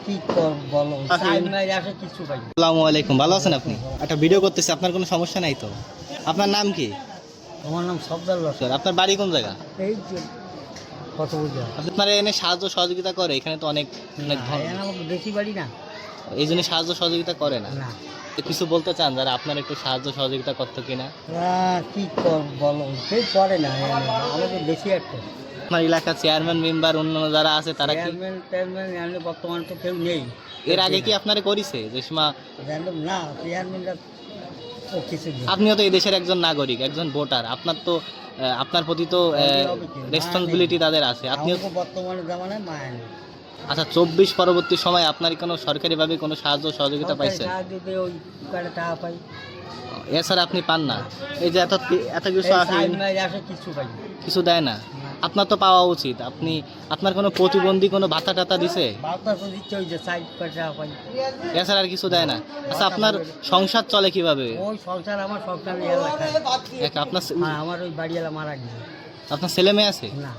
কি করব বলো, টাইম নাই আসে কিছু ভাই। আসসালামু আলাইকুম, ভালো আছেন আপনি? একটা ভিডিও করতেছি, আপনার কোনো সমস্যা নাই তো? আপনার নাম কি? আমার নাম সফদার লস্কর। স্যার, আপনার বাড়ি কোন জায়গা? এই যে কত বুঝা আপনার এনে সাহায্য সহযোগিতা করে? এখানে তো অনেক অনেক আমাকে বেশি বাড়ি না। এই জন্য সাহায্য সহযোগিতা করে না? না তো কিছু বলতে চান যারা আপনার একটু সাহায্য সহযোগিতা করতো কিনা? কি করব বলো, কেউ করে না আমাকে বেশি একটা। আপনার এলাকার চেয়ারম্যান মেম্বার অন্যান্য যারা আছে তারা কি? চেয়ারম্যান এমনি বর্তমানে তো কেউ নেই। এর আগে কি আপনারে করেছে যে সময়? না চেয়ারম্যানরা ও কিছু নেই। আপনিও তো এই দেশের একজন নাগরিক, একজন ভোটার, আপনার তো আপনার প্রতি তো রেসপন্সিবিলিটি তাদের আছে। আপনিও আমাকে বর্তমানে জামানায় মায়া নেই। আচ্ছা, 24 পরবর্তী সময় আপনার কোনো সরকারিভাবে কোনো সাহায্য সহযোগিতা পাইছেন? সাহায্য দিয়ে ওই কার্ডে টাকা পাই। এছাড়া আপনি পান না? এই যে এত এত কিছু আছে, টাইম নাই আসে কিছু পাই। কিছু দেয় না? আপনার তো পাওয়া উচিত। আপনার কোনো প্রতিবন্ধী কোনো ভাতা টাতা দিছে? বার্তা তো দিচ্ছে ওই যে সাইড টাকা পাই। এছাড়া আর কিছু দেয় না? আচ্ছা, আপনার সংসার চলে কিভাবে? ওই সংসার আমার সংসার এলাকায়। আপনার আমার ওই বাড়িওয়ালা মারা গেছে। আপনার ছেলে মেয়ে আছে? না